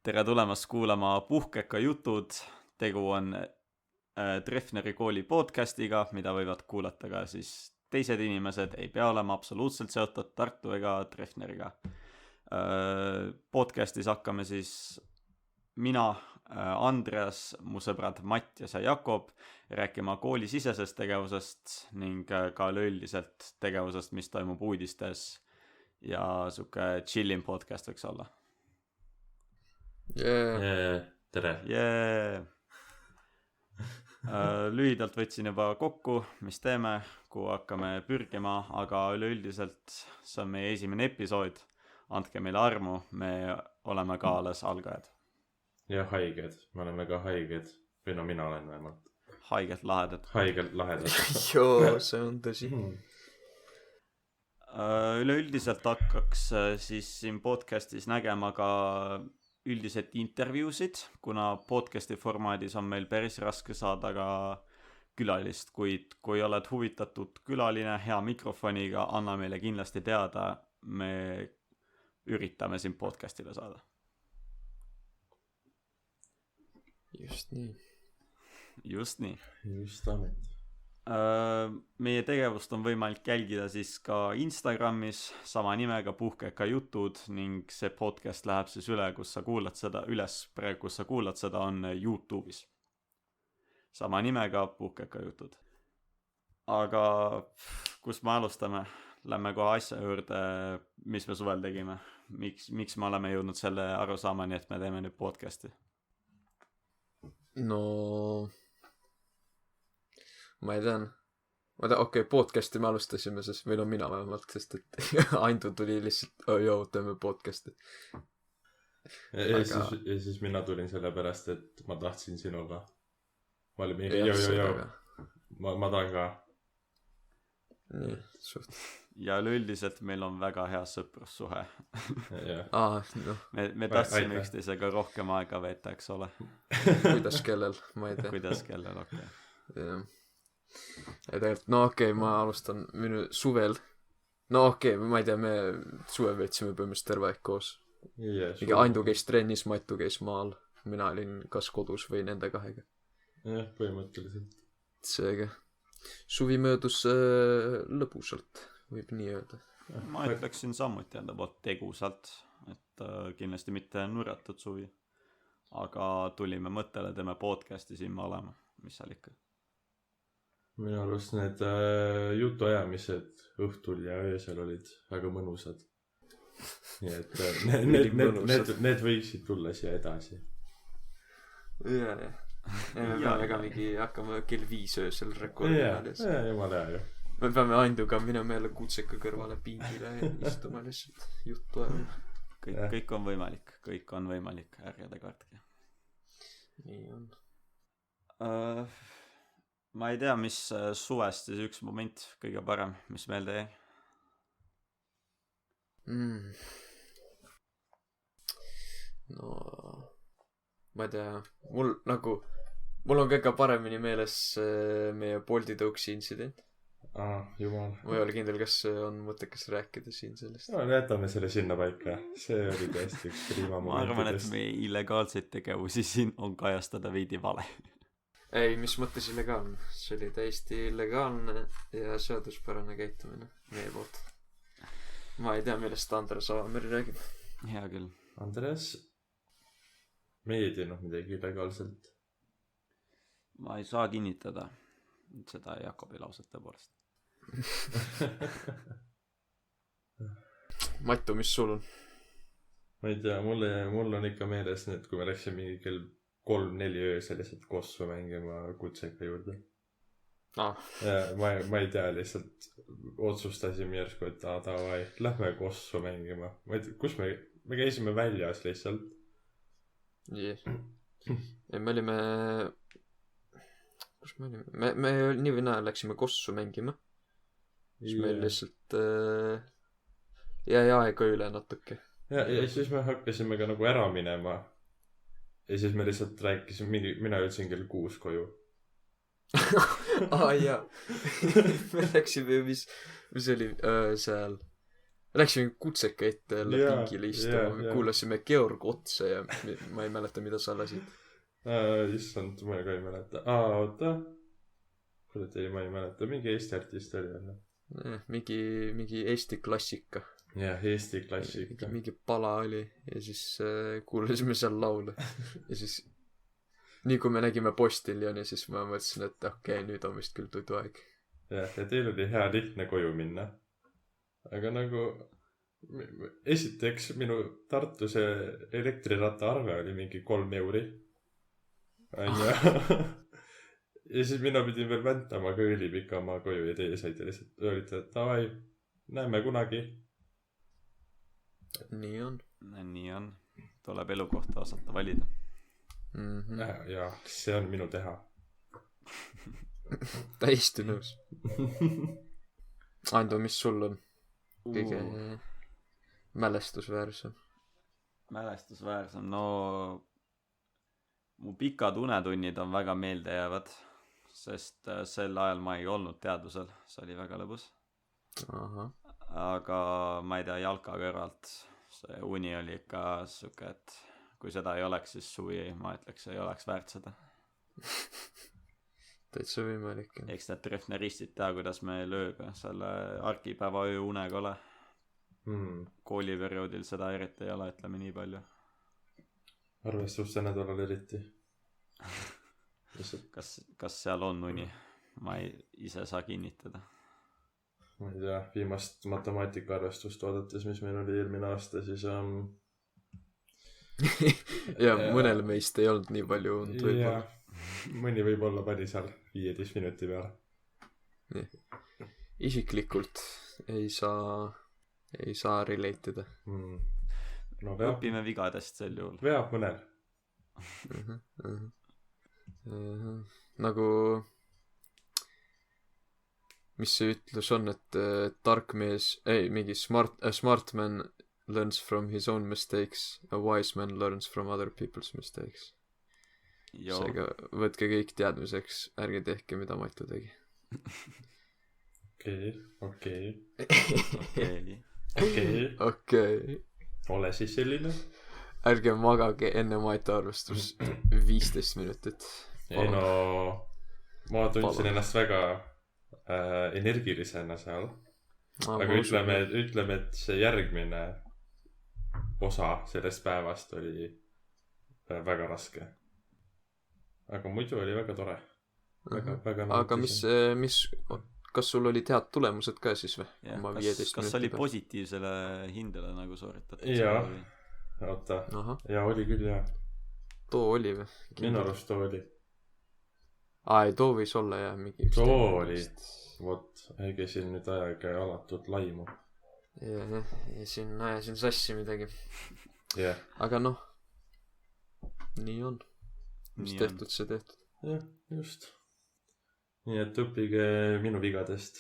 Tere tulemast kuulama Puhkeka jutud. Tegu on Treffneri kooli podcastiga, mida võivad kuulata ka siis teised inimesed, ei pea olema absoluutselt seotud Tartu ega Treffneriga. Podcastis hakkame siis mina, Andreas, mu sõbrad Mattias ja Jakob rääkima koolisisesest tegevusest ning ka üleüldiselt tegevusest, mis toimub uudistes ja siuke chillim podcast võiks olla. Tere. Lühidalt võtsin juba kokku, mis teeme, kuhu hakkame pürgima, aga üleüldiselt see on meie esimene episood. Andke meile armu, me oleme ka alles algajad. Ja haiged, me oleme ka haiged. Või no mina olen vähemalt. Haigelt lahedad. Haigelt lahedad. Joo, see on tõsi. Üleüldiselt hakkaks siis siin podcastis nägema ka üldiselt intervjuusid, kuna podcasti formaadis on meil päris raske saada ka külalist, kuid kui oled huvitatud külaline hea mikrofoniga, anna meile kindlasti teada, me üritame siin podcastile saada. Just nii. Just nii. Just amet. Meie tegevust on võimalik jälgida siis ka Instagramis sama nimega Puhkeka jutud ning see podcast läheb siis üles, kus sa kuulad seda on YouTube'is. Sama nimega Puhkeka jutud. Aga kus me alustame? Lähme kohe asja juurde, mis me suvel tegime. Miks me oleme jõudnud selle arusaamani, et me teeme nüüd podcasti? No... ma ei tean. Okei, podcasti me alustasime, sest meil on mina vähemalt, sest et Aindu tuli lihtsalt, teeme podcasti. Ja siis mina tulin selle pärast, et ma tahtsin sinuga. Ma olin mingi, ma tahan ka. Nii, suht. Ja üleüldiselt meil on väga hea sõprussuhe. Me tahtsime üksteisega rohkem aega veeta, eks ole. Kuidas kellel, ma ei tea. Kuidas kellel, okei. Jah. Ja tegelikult, ma alustan minu suvel. Ma ei tea, me suve veetsime põhimõtteliselt terve aeg koos. Mingi Aindu käis trennis, Matu käis maal. Mina olin kas kodus või nende kahega. Jah, põhimõtteliselt. Seega. Suvi möödus lõbusalt, võib nii öelda. Ma ütleksin samuti enda poolt tegusalt, et kindlasti mitte nurjatud suvi. Aga tulime mõttele, teeme podcasti siin me olema, mis seal ikka. Minu arust need jutuajamised õhtul ja öösel olid väga mõnusad. Nii et need võiksid tulla siia edasi. Jah. Me peame ka mingi hakkama kell 5 öösel rekordima. Ja jumala hea ju. Me peame Ainduga minema jälle kutseka kõrvale pingile ja istuma lihtsalt juttu ajama. Kõik on võimalik, ärge te kartke. Nii on. Ma ei tea, mis suvest siis üks moment kõige parem, mis meelde jäi? No, ma ei tea, mul on kõige paremini meeles meie Bolti tõuksi intsident. Jumal. Ma ei ole kindel, kas on mõttekas rääkida siin sellest. No, jätame selle sinna paika. See oli tõesti üks prima momentidest. Ma arvan, et meie illegaalseid tegevusi siin on kajastada veidi vale. Ei, mis mõttes illegaalne? See oli täiesti illegaalne ja seaduspärane käitumine meie poolt. Ma ei tea, millest Andres Avameri räägib. Hea küll. Andres, me ei teinud midagi illegaalselt. Ma ei saa kinnitada seda Jakobi lauset tõepoolest. Matu, mis sul on? Ma ei tea, mul on ikka meeles need, kui me läksime mingi kell 3-4 öösel lihtsalt kossu mängima kutseka juurde. Ma ei tea, lihtsalt otsustasime järsku, et davai, lähme kossu mängima. Ma ei tea, kus me käisime väljas lihtsalt. Ja me olime... Kus me olime? Me nii või näe läksime kossu mängima. Siis meil lihtsalt jäi aega üle natuke. Ja siis me hakkasime ka nagu ära minema. Ja siis me lihtsalt rääkisime, mina jõudsin kell 6 koju. Jaa. Me läksime, mis oli seal läksime kutseka ette jälle Jaa, pingile istuma jaa. kuulasime Georg Otsa ja ma ei mäleta mida sa lasid issand, ma ka ei mäleta. Oota. kurat, ei, ma ei mäleta. Mingi Eesti artist oli jälle. mingi Eesti klassika jah, Eesti klassika. mingi pala oli ja siis kuulasime seal laule ja siis nii kui me nägime Postiljoni siis ma mõtlesin et okei, nüüd on vist küll tuduaeg jah, ja teil oli hea lihtne koju minna. Aga nagu esiteks minu Tartuse elektrirata arve oli mingi 3 euri. Ja siis mina pidin veel väntama ka ülipika oma koju ja teie saite lihtsalt öelite, et davai, näeme kunagi. nii on nii on, tuleb elukohta osata valida. Ja see on minu teha. täiesti nõus Ando, mis sul on kõige mälestusväärsem? No mu pikad unetunnid on väga meeldejäävad, sest sel ajal ma ei olnud teadusel, see oli väga lõbus. Aga ma ei tea, jalka kõrvalt see uni oli ikka siuke, et kui seda ei oleks, siis suvi, ma ütleks, ei oleks väärt seda. Täitsa võimalik. Eks need trefneristid tea, kuidas me lööga selle argipäeva öö unega ole. Kooliperioodil seda eriti ei ole, ütleme nii palju. Arvestuste nädalal eriti. Kas seal on uni? Ma ise saa kinnitada. Ma ei tea, viimast matemaatikaarvestust vaadates, mis meil oli eelmine aasta, siis ja mõnel meist ei olnud nii palju und võib-olla. Mõni võib-olla pani seal 15 minuti peale. Isiklikult ei saa relatida. No, õpime vigadest sel juhul. Veab mõnel. Nagu mis see ütlus on, et tark mees, mingi smart man learns from his own mistakes, a wise man learns from other people's mistakes. Seega võtke kõik teadmiseks, ärge tehke mida Matu tegi. Okei. Ole siis selline. Ärge magage enne Matu arvestust 15 minutit. Ei no, ma tundsin ennast väga energilisena seal. Aga ütleme, et see järgmine osa sellest päevast oli väga raske. Aga muidu oli väga tore. Väga aga kas sul olid head tulemused ka siis või? Kas oli positiivsele hindele nagu sooritatud? Jaa, oota. Ja oli küll, jah. Too oli või? Minu arust too oli. Ei, too võis olla jah mingi too oli. Vot, käisin nüüd ajaga alatult laimu. Ja siin sassi midagi. Yeah. Aga noh, nii on. Mis nii tehtud, see tehtud. Jah, just. Nii et õppige minu vigadest.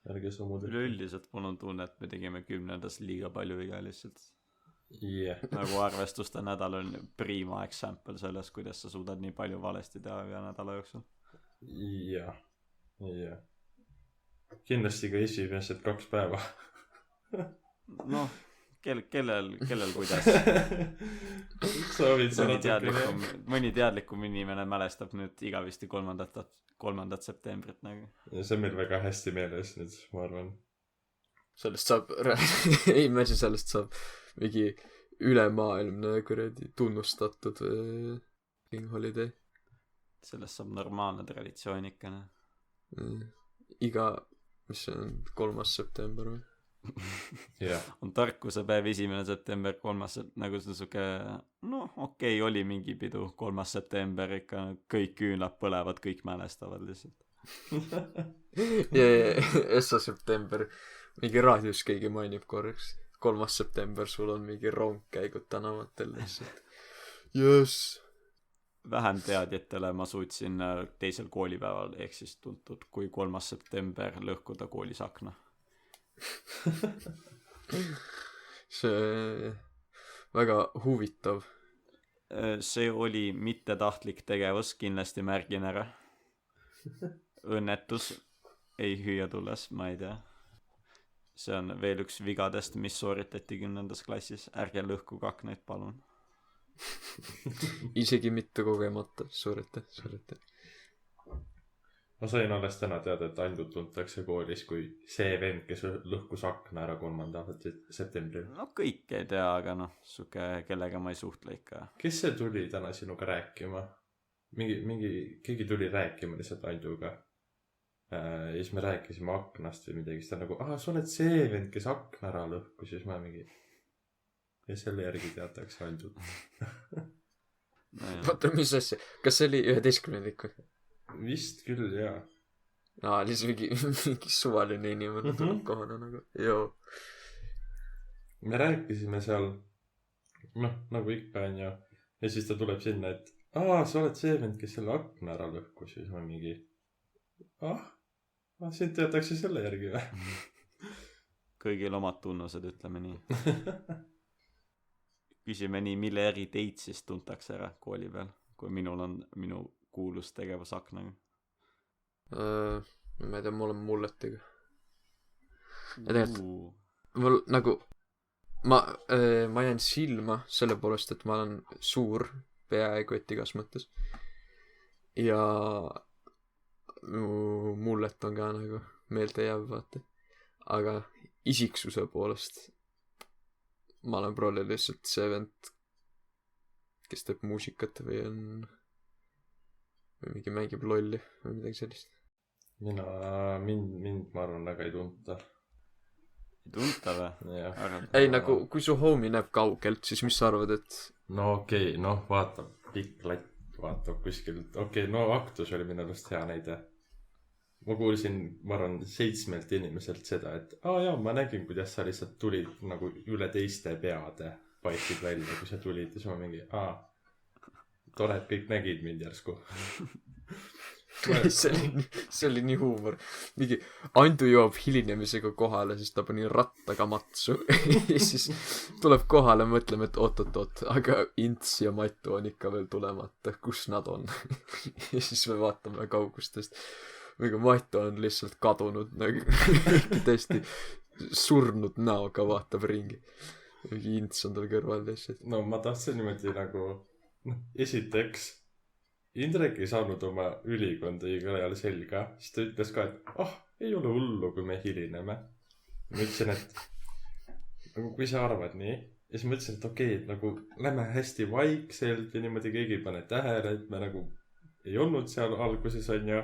Ärge sammu tehtud. Üleüldiselt mul on tunne, et me tegime 10. liiga palju viga lihtsalt. Yeah. Nagu arvestuste nädal on prima example selles, kuidas sa suudad nii palju valesti teha ühe nädala jooksul. Jah. Kindlasti ka esimesed 2 päeva. Noh, kellel kuidas. Mõni teadlikum inimene mälestab nüüd igavisti 3. septembrit nagu. Ja see on meil väga hästi meeles nüüd, ma arvan. Sellest saab mingi ülemaailmne kuradi tunnustatud King Holiday. Sellest saab normaalne traditsioon ikka. Mis see on, 3. september või? Yeah. On tarkusepäev 1. september, 3. nagu see suke, okei, oli mingi pidu 3. september ikka, kõik küünlad põlevad, kõik mälestavad lihtsalt. Essa september mingi raadios keegi mainib korraks 3. september, sul on mingi rongkäigud tänavatel lihtsalt. Yes. Vähem teadjatele ma suutsin teisel koolipäeval ehk siis tuntud kui 3. september lõhkuda koolis akna. See väga huvitav. See oli mittetahtlik tegevus, kindlasti märgin ära. Õnnetus ei hüüa tulles, ma ei tea. see on veel üks vigadest, mis sooritati 10. klassis. Ärge lõhkuge aknaid, palun. Isegi mitte kogemata. Soorita. Ma sain alles täna teada, et Andut tuntakse koolis kui see vend, kes lõhkus akna ära 3. septembril. No kõik ei tea, aga noh, suke, kellega ma ei suhtle ikka. Kes see tuli täna sinuga rääkima? Keegi tuli rääkima lihtsalt Anduga. Ja siis me rääkisime aknast või midagi. Siis ta nagu, sa oled see vend, kes akna ära lõhkus. Siis ma mingi... Ja selle järgi teatakse Andut. Vaata, mis asja? Kas see oli 11-lik või? Vist küll, jaa. Lihtsalt mingi suvaline inimene tuleb kohana nagu. Joo. Me rääkisime seal, nagu ikka on ju. Ja siis ta tuleb sinna, et sa oled see vend, kes selle akna ära lõhkus. Siis ma mingi, sind teatakse selle järgi või? Kõigil omad tunnused, ütleme nii. Küsime nii, mille eri teid siis tuntakse ära kooli peal, kui minul on minu kuulus tegevus aknaga. Ma ei tea, mul on mulletiga. Ja tegelikult mul nagu ma jään silma selle poolest, et ma olen suur peaaegu et igas mõttes. Ja mullet on ka nagu meelde jääb, vaata. Aga isiksuse poolest ma olen probably lihtsalt see vend, kes teeb muusikat või on või mingi mängib lolli või midagi sellist. Mind ma arvan väga ei tunta. Ei tunta või? Ei, nagu kui su homie näeb kaugelt, siis mis sa arvad, et no okei, vaata pikk latt vaatab kuskilt. Aktus oli minu arust hea näide. Ma kuulsin, ma arvan, 7 inimeselt seda, et ma nägin, kuidas sa lihtsalt tulid nagu üle teiste peade paistid välja, kui sa tulid ja siis ma mingi, tore, et kõik nägid mind järsku. see oli nii huumor. Mingi Andu joob hilinemisega kohale, siis ta pani rattaga matsu. Ja siis tuleb kohale, mõtleme, et oot, aga Ints ja Matu on ikka veel tulemata. Kus nad on? Ja siis me vaatame kaugustest. Mingi Matu on lihtsalt kadunud, nagu tõesti surnud näoga vaatab ringi. Mingi Ints on tal kõrval lihtsalt. No ma tahtsin niimoodi nagu esiteks Indrek ei saanud oma ülikonda igal ajal selga, siis ta ütles ka, et ei ole hullu, kui me hilineme. Ma ütlesin, et nagu kui sa arvad nii, ja siis ma ütlesin, et okei, et nagu lähme hästi vaikselt ja niimoodi keegi ei pane tähele, et me nagu ei olnud seal alguses on ju.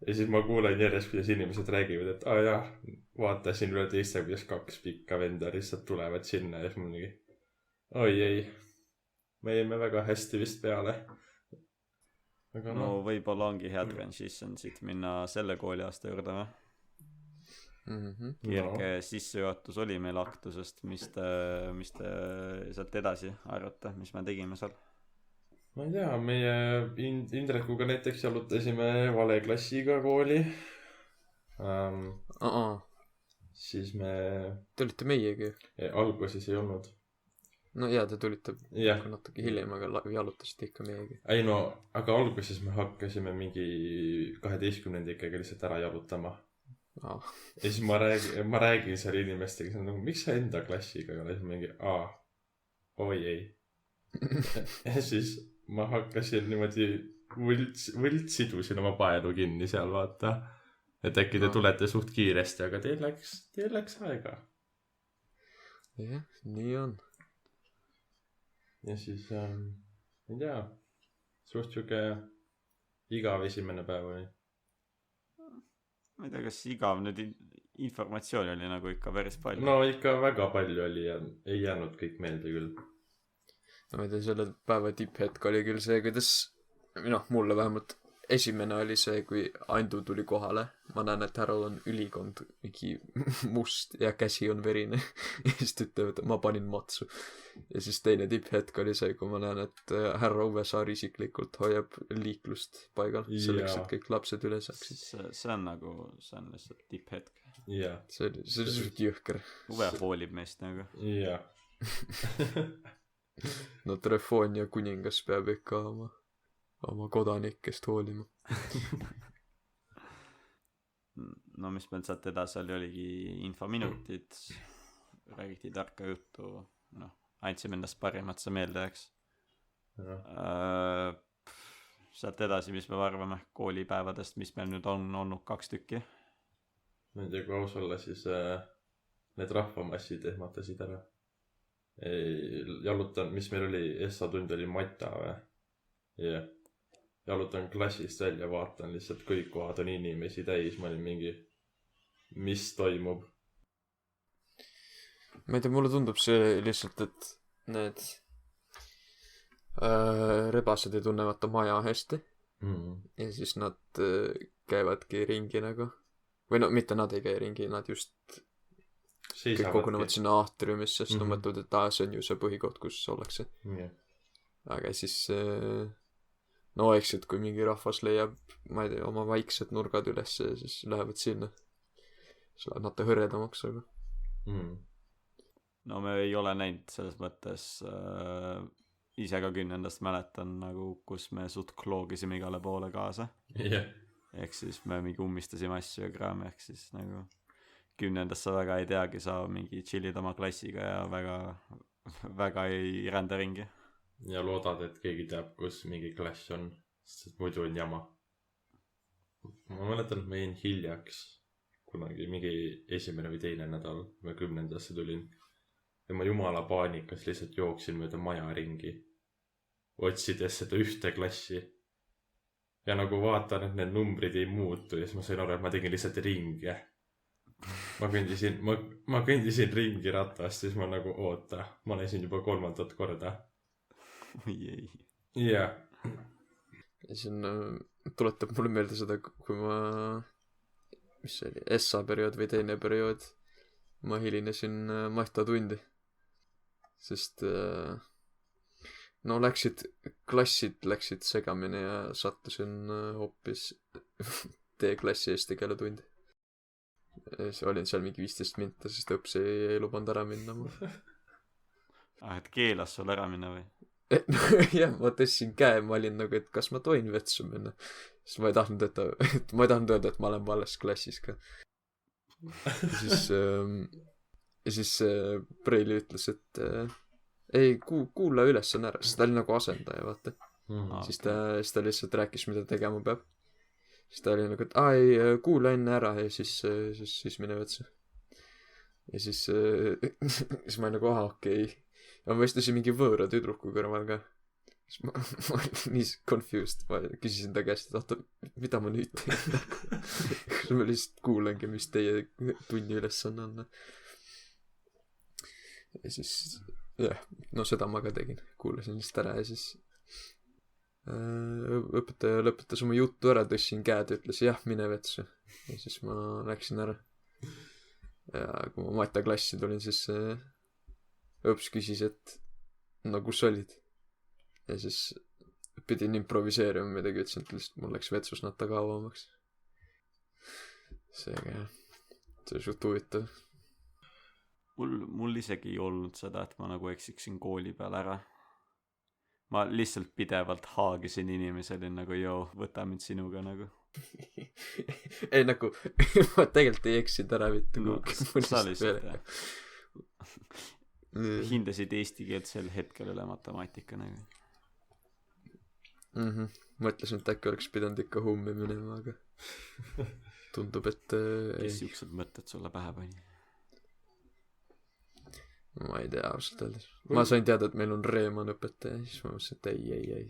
Ja siis ma kuulen järjest, kuidas inimesed räägivad, et vaatasin üle teiste, kuidas 2 pikka venda lihtsalt tulevad sinna ja siis ma mingi oi ei, me jäime väga hästi vist peale. Aga no võib-olla ongi hea transition siit minna selle kooliaasta juurde või? Kirke sissejuhatus oli meil aktusest, mis te sealt edasi arvate, mis me tegime seal? Ma ei tea, meie Indrekuga näiteks jalutasime vale klassiga kooli. Siis me... Te olite meiegi? Alguses ei olnud. No jaa, te tulite natuke hiljem, aga jalutasite ikka meiegi. Ei no, aga alguses me hakkasime mingi 12-ndikega lihtsalt ära jalutama. Ja siis ma räägin seal inimestega, nagu, miks sa enda klassiga ei ole? Siis mingi, oi ei. Ja siis ma hakkasin niimoodi võltsidusin oma paelu kinni seal, vaata. Et äkki te tulete suht kiiresti, aga teil läks aega. Jah, nii on. Ja siis, ei tea, suht siuke igav esimene päev oli. Ma ei tea, kas igav nüüd informatsiooni oli nagu ikka päris palju. No ikka väga palju oli ja ei jäänud kõik meelde küll. No ma ei tea, selle päeva tipphetk oli küll see, kuidas, mulle vähemalt esimene oli see, kui Andu tuli kohale. Ma näen, et härral on ülikond mingi must ja käsi on verine. Ja siis ta ütleb, et ma panin matsu. Ja siis teine tipphetk oli see, kui ma näen, et härra Uvesaar isiklikult hoiab liiklust paigal. Selleks, et kõik lapsed üle saaksid. See on lihtsalt tipphetk. Yeah. See oli suht jõhker. Uve hoolib meist nagu. Jah. No Trefonia kuningas peab ikka oma kodanikest hoolima. no mis meil sealt edasi oligi infominutid, räägiti tarka juttu, noh, andsime endast parimat, see meelde jääks. Sealt edasi, mis me arvame koolipäevadest, mis meil nüüd on olnud 2 tükki. ma ei tea, kui aus olla, siis need rahvamassid ehmatasid ära. Jalutan, mis meil oli, ESA tund oli Mata või? jah. Jalutan klassist välja, vaatan lihtsalt kõik kohad on inimesi täis, ma olin mingi, mis toimub? ma ei tea, mulle tundub see lihtsalt, et need rebased ei tunne vaata maja hästi ja siis nad käivadki ringi nagu, või no mitte nad ei käi ringi, nad just kõik kogunevad sinna aatriumisse, sest nad mõtlevad, et see on ju see põhikoht, kus ollakse. Aga siis no eks, et kui mingi rahvas leiab, ma ei tea, oma vaiksed nurgad üles, siis lähevad sinna, siis lähevad natuke hõredamaks, aga no me ei ole näinud selles mõttes ise ka 10. mäletan nagu, kus me suht kloogisime igale poole kaasa. Ehk siis me mingi ummistasime asju ja kraami, ehk siis nagu 10. sa väga ei teagi, sa mingi chillid oma klassiga ja väga ei rända ringi. Ja loodad, et keegi teab, kus mingi klass on, sest muidu on jama. Ma mäletan, et ma jäin hiljaks kunagi mingi 1. või 2. nädal, ma 10. tulin. Ja ma jumala paanikas lihtsalt jooksin mööda maja ringi, otsides seda ühte klassi. Ja nagu vaatan, et need numbrid ei muutu ja siis ma sain aru, et ma tegin lihtsalt ringi. Ma kõndisin ringi ratast, siis ma nagu oota, ma olen siin juba 3. korda. Ei. Jah. Ja siin tuletab mulle meelde seda, kui ma, mis see oli, ESA periood või 2. periood, ma hilinesin Mahta tundi. Sest no klassid läksid segamini ja sattusin hoopis D-klassi eesti keele tundi. Olin seal mingi 15 minta, sest õps ei lubanud ära minna. Et keelas sul ära minna või? Jah, ma tõstsin käe, ma olin nagu, et kas ma tohin vetsu minna. Sest ma ei tahtnud öelda, et ma olen valles klassis ka. Ja siis Preili ütles, et ei, kuula üles on ära, sest ta oli nagu asendaja, vaata. Siis ta lihtsalt rääkis, mida tegema peab. Siis ta oli nagu, et ei, kuula enne ära ja siis mine vetsu. Ja siis ma olin nagu, okei. Ja ma istusin mingi võõra tüdruku kõrval ka. Siis ma olin nii confused, ma küsisin ta käest, et oota, mida ma nüüd teen? Kas ma lihtsalt kuulangi, mis teie tunni ülesanne on. Ja siis, jah, no seda ma ka tegin. Kuulasin lihtsalt ära ja siis õpetaja lõpetas oma juttu ära, tõstsin käed ja ütles, jah, mine vetsu. Ja siis ma läksin ära. Ja kui ma Mata klassi tulin, siis õps küsis, et no kus olid? Ja siis pidin improviseerima midagi, ütlesin, et lihtsalt mul läks vetsus natta kaavamaks. Seega jah, see on suht huvitav. Mul isegi ei olnud seda, et ma nagu eksiksin kooli peal ära. Ma lihtsalt pidevalt haagisin inimesi, olin nagu, joo, võta mind sinuga nagu. Ei nagu, ma tegelikult ei eksinud ära mitte no, sa lihtsalt jah. Hindasid eesti keelt sel hetkel üle matemaatika nagu. Mõtlesin, et äkki oleks pidanud ikka hummi minema, aga tundub, et kes siuksed mõtted sulle pähe pani? Ma ei tea, ausalt öeldes. Ma sain teada, et meil on Reeman õpetaja, siis ma mõtlesin, et ei.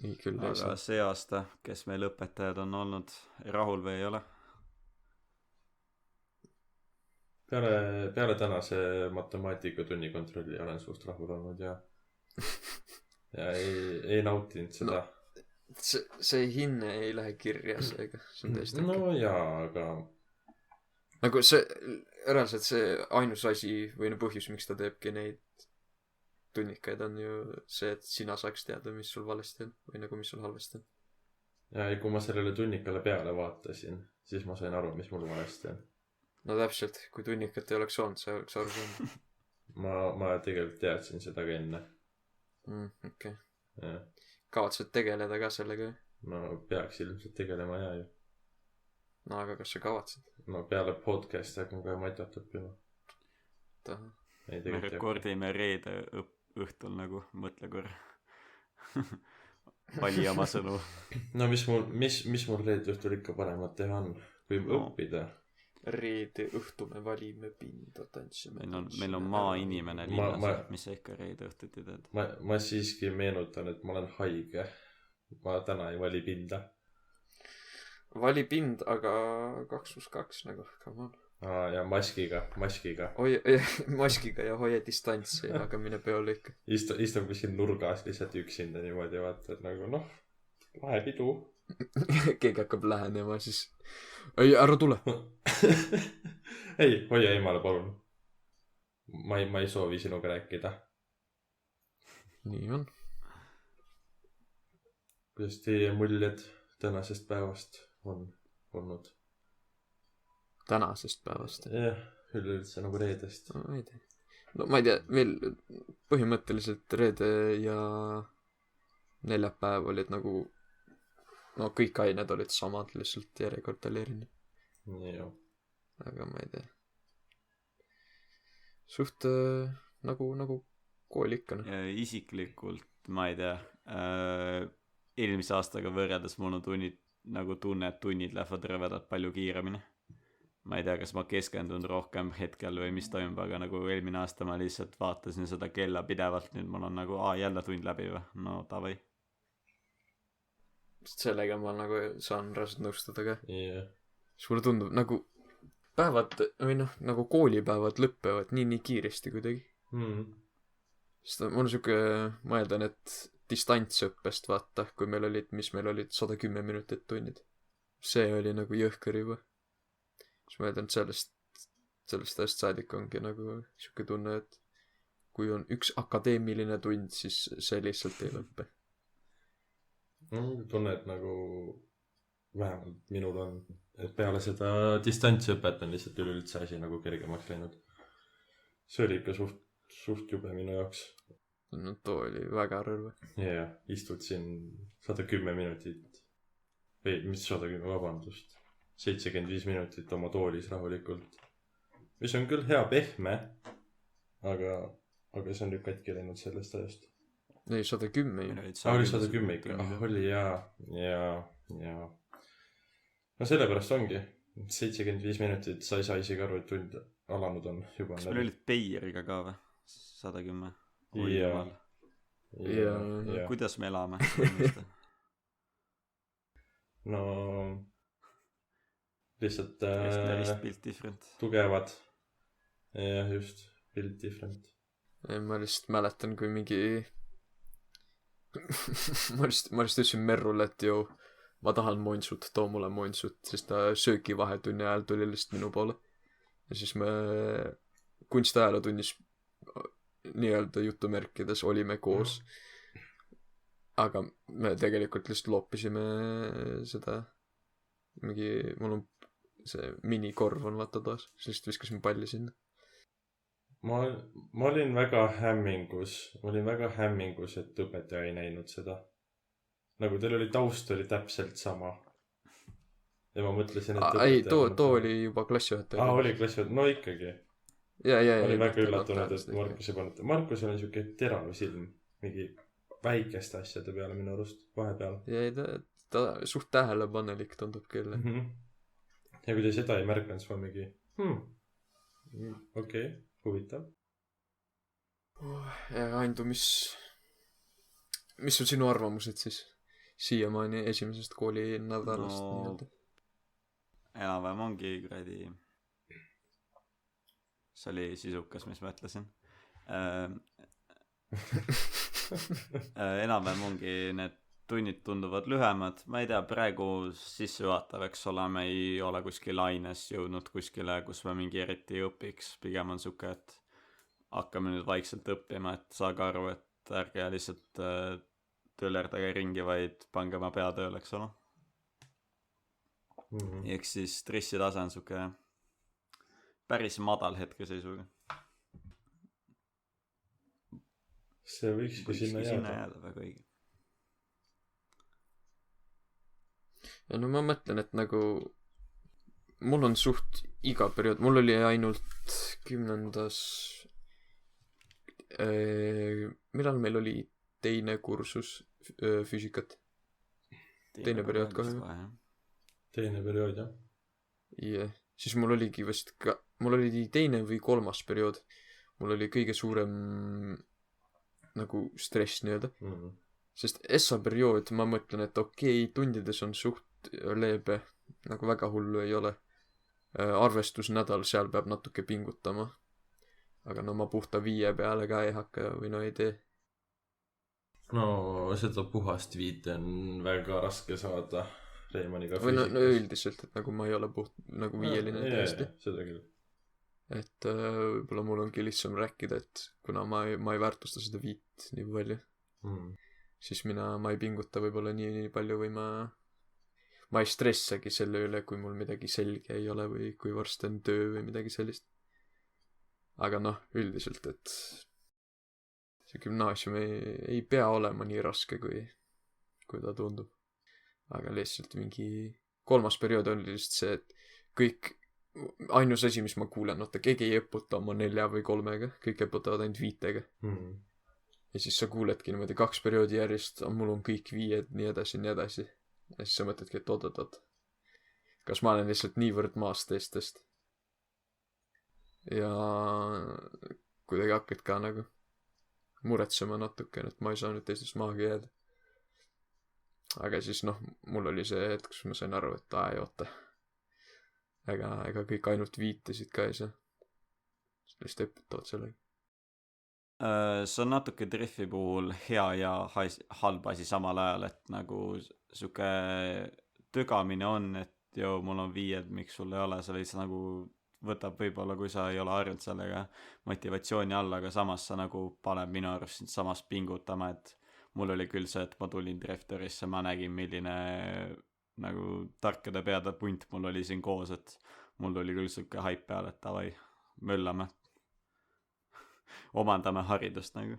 Nii küll ei saa. Aga see aasta, kes meil õpetajad on olnud, rahul või ei ole? Peale tänase matemaatika tunnikontrolli olen suust rahul olnud ja ei nautinud seda. No, see hinne ei lähe kirja seega. See on täiesti no jaa, aga nagu see, reaalselt see ainus asi või põhjus, miks ta teebki neid tunnikaid on ju see, et sina saaks teada, mis sul valesti on või nagu mis sul halvasti on. Ja kui ma sellele tunnikale peale vaatasin, siis ma sain aru, mis mul valesti on. No täpselt, kui tunnikat ei oleks olnud, see oleks aru saanud. ma tegelikult teadsin seda ka enne. Okei. Kavatsed tegeleda ka sellega? No peaks ilmselt tegelema ja ju. no aga kas sa kavatsed? no peale podcast'i hakkan kohe matot õppima. me rekordime reede õhtul nagu, mõtle korra. vali oma sõnu. no mis mul reede õhtul ikka paremat teha on, kui õppida. Reede õhtu me valime pinda, tantsime. meil on maainimene linnas, mis sa ikka reede õhtuti teed? ma siiski meenutan, et ma olen haige. ma täna ei vali pinda. Vali pind, aga 2+2 nagu, come on. ja maskiga. Maskiga ja hoia distantsi, aga mine peole ikka. Istub kuskil nurgas lihtsalt üksinda niimoodi, vaata, et nagu noh, lahe pidu. Keegi hakkab lähenema, siis ei, ära tule. ei, hoia eemale, palun. ma ei soovi sinuga rääkida. Nii on. Kuidas teie muljed tänasest päevast on olnud? Tänasest päevast? jah, üleüldse nagu reedest. No, ma ei tea, meil põhimõtteliselt reede ja neljapäev olid nagu, no kõik ained olid samad, lihtsalt järjekord oli erinev. Joo. aga ma ei tea. Suht nagu kool ikka. Isiklikult ma ei tea, eelmise aastaga võrreldes mul on tunnid nagu tunne, et tunnid lähevad rõvedalt palju kiiremini. Ma ei tea, kas ma keskendun rohkem hetkel või mis toimub, aga nagu eelmine aasta ma lihtsalt vaatasin seda kella pidevalt, nüüd mul on nagu jälle tund läbi või, no davai. Sellega ma nagu saan raselt nõustuda ka. Yeah. Siis mulle tundub nagu päevad või noh, nagu koolipäevad lõppevad nii kiiresti kuidagi. Sest mul on siuke, ma eeldan, et distantsõppest vaata, kui meil olid 110 minutit tunnid. See oli nagu jõhker juba. Siis ma eeldan, et sellest ajast saadik ongi nagu siuke tunne, et kui on üks akadeemiline tund, siis see lihtsalt ei lõppe. Tunne, et nagu vähemalt minul on, et peale seda distantsõpet on lihtsalt üleüldse asi nagu kergemaks läinud. See oli ikka suht jube minu jaoks. No too oli väga rõrve. Yeah, istud siin 110 minutit või mis 110, vabandust 75 minutit oma toolis rahulikult, mis on küll hea pehme, aga see on nüüd katki läinud sellest ajast. Ei, 110 ju. Oli 110 ikka, oli ja no sellepärast ongi 75 minutit, sa ei saa isegi aru, et tund alanud on juba. Kas meil olid Beieriga ka või? 110? Ja. Kuidas me elame? No lihtsalt build different. Tugevad. Jah, just, build different. Ma lihtsalt mäletan, kui mingi ma lihtsalt ütlesin Merrule, et ju ma tahan Monsut, too mulle Monsut, sest ta söögivahetunni ajal tuli lihtsalt minu poole. Ja siis me kunstiajalootunnis nii-öelda jutumärkides olime koos. Aga me tegelikult lihtsalt loopisime seda mul on see minikorv on vaata taas, siis viskasime palli sinna. Ma olin väga hämmingus, et õpetaja ei näinud seda. Nagu teil oli taust oli täpselt sama. Ja ma mõtlesin, et ei, too oli juba klassijuhataja. Oli klassijuhataja, no ikkagi. Ja. Olin väga üllatunud, et Markus ei pannud. Markus oli siuke terav silm, mingi väikeste asjade peale minu arust, vahepeal. Ja ta suht tähelepanelik tundub küll. Ja kui te seda ei märganud, siis ma mingi okei, huvitav. Ja Aindu, mis on sinu arvamused siis siiamaani esimesest koolinädalast nii-öelda? Enam-vähem ongi kuradi. See oli sisukas, mis ma ütlesin. Enam-vähem ongi need tunnid tunduvad lühemad. Ma ei tea, praegu sissejuhatav, eks ole, me ei ole kuskil aines jõudnud kuskile, kus me mingi eriti ei õpiks. Pigem on suke, et hakkame nüüd vaikselt õppima, et saage aru, et ärge lihtsalt töllerdage ringi, vaid pange oma pea tööle, eks ole. Eks siis stressi tase on suke päris madal hetkeseisuga. See võikski sinna jääda väga õige. Ja no ma mõtlen, et nagu mul on suht iga periood, mul oli ainult 10. Millal meil oli teine kursus füüsikat? Teine periood kohe. Teine periood, jah. Jah, siis mul oligi vist ka, mul oli teine või 3. periood. Mul oli kõige suurem nagu stress nii-öelda. Sest ESSA periood, ma mõtlen, et okei, tundides on suht leebe, nagu väga hullu ei ole. Arvestusnädal, seal peab natuke pingutama. Aga no ma puhta 5 peale ka ei hakka või no ei tee. No seda puhast 5 on väga raske saada Reimaniga või no üldiselt, et nagu ma ei ole nagu 5-line tõesti. Seda küll. Et võib-olla mul ongi lihtsam rääkida, et kuna ma ei väärtusta seda 5 nii palju, siis ma ei pinguta võib-olla nii palju või ma ei stressagi selle üle, kui mul midagi selge ei ole või kui varsti on töö või midagi sellist. Aga noh, üldiselt, et see gümnaasium ei pea olema nii raske, kui ta tundub. Aga lihtsalt mingi 3. periood oli lihtsalt see, et kõik, ainus asi, mis ma kuulen, keegi ei õputa oma 4 või 3-ga, kõik õputavad ainult 5-ga. Ja siis sa kuuledki niimoodi 2 perioodi järjest, mul on kõik 5, nii edasi, nii edasi. Ja siis sa mõtledki, et oot. Kas ma olen lihtsalt niivõrd maas teistest? Ja kuidagi hakkad ka nagu muretsema natuke, et ma ei saa nüüd teistest maaga jääda. Aga siis mul oli see hetk, kus ma sain aru, et ei oota. Ega kõik ainult 5-sid ka ei saa. Lihtsalt õpetavad sellega. See on natuke Driffi puhul hea ja halb asi samal ajal, et nagu siuke tögamine on, et mul on 5, miks sul ei ole, sa veits nagu võtab võib-olla, kui sa ei ole harjunud sellega motivatsiooni alla, aga samas sa nagu paneb minu arust sind samas pingutama, et mul oli küll see, et ma tulin Drifterisse, ma nägin, milline nagu tarkade peade punt mul oli siin koos, et mul oli küll siuke hype peal, et davai, möllame. Omandame haridust nagu.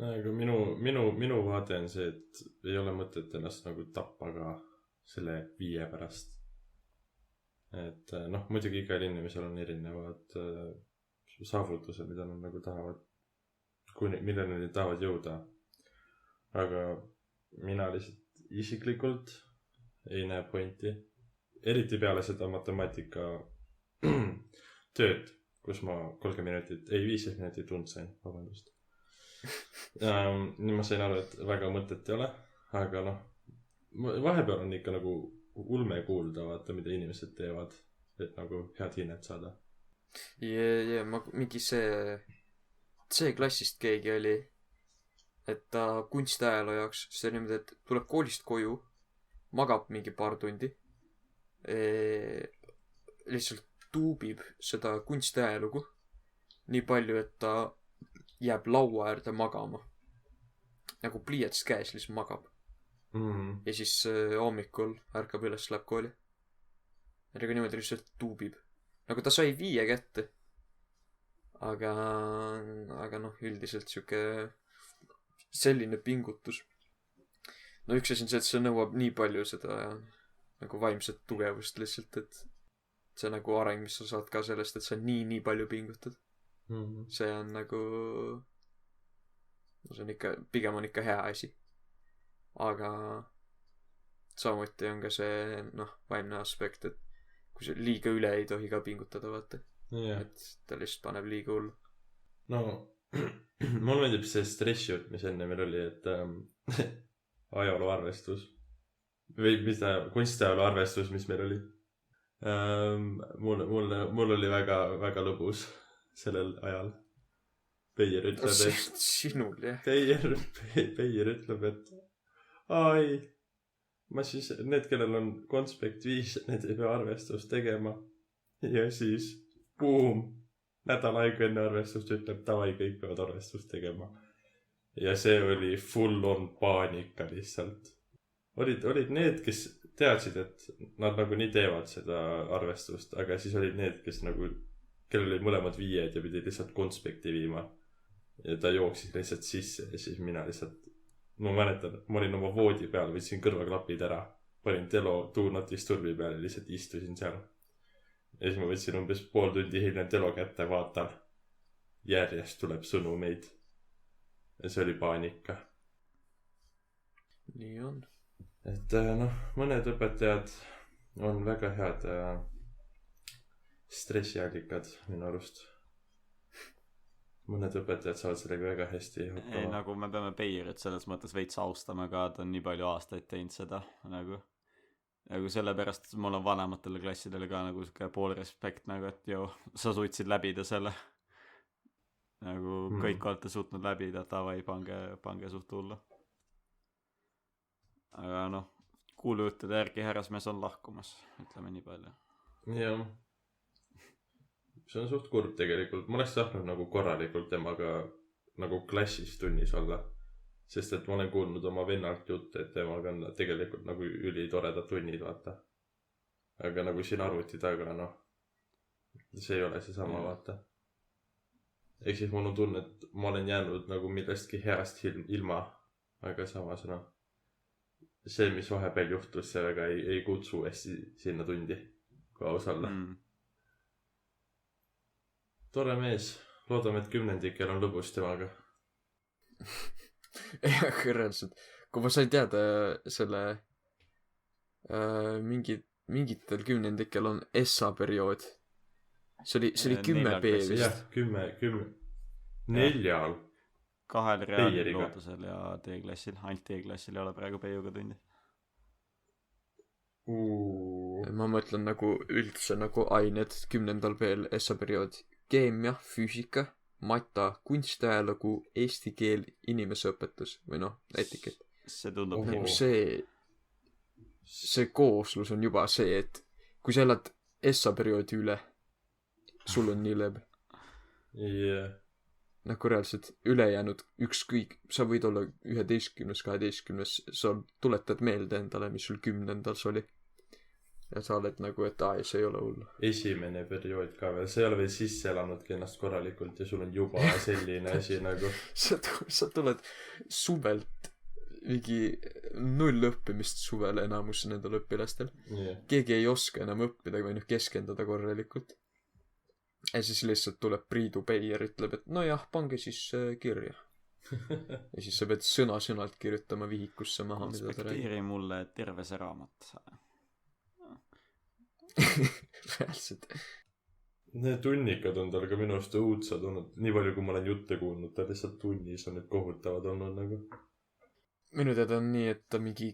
Aga minu vaade on see, et ei ole mõtet ennast nagu tappa ka selle 5 pärast. Et muidugi igal inimesel on erinevad saavutused, mida nad nagu tahavad, milleni nad tahavad jõuda. Aga mina lihtsalt isiklikult ei näe pointi. Eriti peale seda matemaatika tööd, kus ma 15 minutit tund sain, vabandust. Ma sain aru, et väga mõtet ei ole, aga vahepeal on ikka nagu ulme kuulda, vaata, mida inimesed teevad, et nagu head hinnet saada. Ma mingi see klassist keegi oli, et ta kunstiajaloo jaoks, see on niimoodi, et tuleb koolist koju, magab mingi paar tundi, lihtsalt tuubib seda kunstiajalugu nii palju, et ta jääb laua äärde magama. Nagu pliiats käes lihtsalt magab. Ja siis hommikul ärkab üles, läheb kooli. Ja niimoodi lihtsalt tuubib. Nagu ta sai 5 kätte. Aga üldiselt siuke selline pingutus. Üks asi on see, et see nõuab nii palju seda nagu vaimset tugevust lihtsalt, et see nagu areng, mis sa saad ka sellest, et sa nii palju pingutad. See on nagu see on ikka, pigem on ikka hea asi. Aga samuti on ka see vaimne aspekt, et kui see liiga üle ei tohi ka pingutada, vaata. Et ta lihtsalt paneb liiga hullu. Mul meeldib see stressjut, mis enne meil oli, et ajaloo arvestus või mis ta, kunstiajaloo arvestus, mis meil oli. Mul oli väga, väga lõbus sellel ajal. Peier ütleb, et sinul, jah. Peier ütleb, et ma siis, need, kellel on konspekt 5, need ei pea arvestust tegema. Ja siis, boom, nädal aega enne arvestust ütleb, davai, kõik peavad arvestust tegema. Ja see oli full on paanika lihtsalt. Olid need, kes teadsid, et nad nagu nii teevad seda arvestust, aga siis olid need, kes nagu, kellel olid mõlemad 5 ja pidi lihtsalt konspekti viima. Ja ta jooksis lihtsalt sisse ja siis mina lihtsalt, ma mäletan, ma olin oma voodi peal, võtsin kõrvaklapid ära panin telo do not disturb'i peale, lihtsalt istusin seal. Ja siis ma võtsin umbes pool tundi hiljem telo kätte, vaatan. Järjest tuleb sõnumeid. Ja see oli paanika. Nii on. Et mõned õpetajad on väga head stressiallikad minu arust. Mõned õpetajad saavad sellega väga hästi hakkama. Ei, nagu me peame Beirit selles mõttes veits austama ka, ta on nii palju aastaid teinud seda nagu sellepärast mul on vanematele klassidele ka nagu siuke pool respekt nagu, et joo, sa suutsid läbida selle nagu kõik olete suutnud läbida, davai, pange suht hullu. Aga kuulujuttude järgi härrasmees on lahkumas, ütleme nii palju. Jah. See on suht kurb tegelikult. Ma oleks tahtnud nagu korralikult temaga nagu klassis tunnis olla. Sest et ma olen kuulnud oma vennalt jutte, et temaga on tegelikult nagu ülitoredad tunnid, vaata. Aga nagu siin arvuti taga, see ei ole see sama, vaata. Ehk siis mul on tunne, et ma olen jäänud nagu millestki heast ilma, aga samas see, mis vahepeal juhtus, see väga ei kutsu hästi sinna tundi, kui aus olla. Tore mees. Loodame, et 10. on lõbus temaga. Jah, reaalselt. Kui ma sain teada selle mingitel 10. on ESSA periood. See oli 10B vist. Jah, 10. 4. 2 reaalloodusel ja D-klassil. Ainult D-klassil ei ole praegu Peiuga tundi. Ma mõtlen nagu üldse nagu ained 10. B-l ESSA periood. Keemia, füüsika, mata, kunstiajalugu, eesti keel, inimeseõpetus või etikett. See tundub see kooslus on juba see, et kui sa elad ESSA perioodi üle, sul on nii leb. Yeah. Nagu reaalselt ülejäänud ükskõik, sa võid olla 11, 12, sa tuletad meelde endale, mis sul 10. oli. Ja sa oled nagu, et see ei ole hullu. Esimene periood ka veel, sa ei ole veel sisse elanudki ennast korralikult ja sul on juba selline asi nagu. Sa tuled suvelt mingi 0 õppimist suvel enamus nendel õpilastel. Yeah. Keegi ei oska enam õppida või keskenduda korralikult. Ja siis lihtsalt tuleb Priidu Beier, ütleb, et pange siis kirja. Ja siis sa pead sõna-sõnalt kirjutama vihikusse maha. Konspekteeri mulle terve see raamat. Reaalselt. Need tunnikad on tal ka minu arust õudsad olnud. Nii palju, kui ma olen jutte kuulnud, ta lihtsalt tunnis on need kohutavad olnud nagu. Minu teada on nii, et ta mingi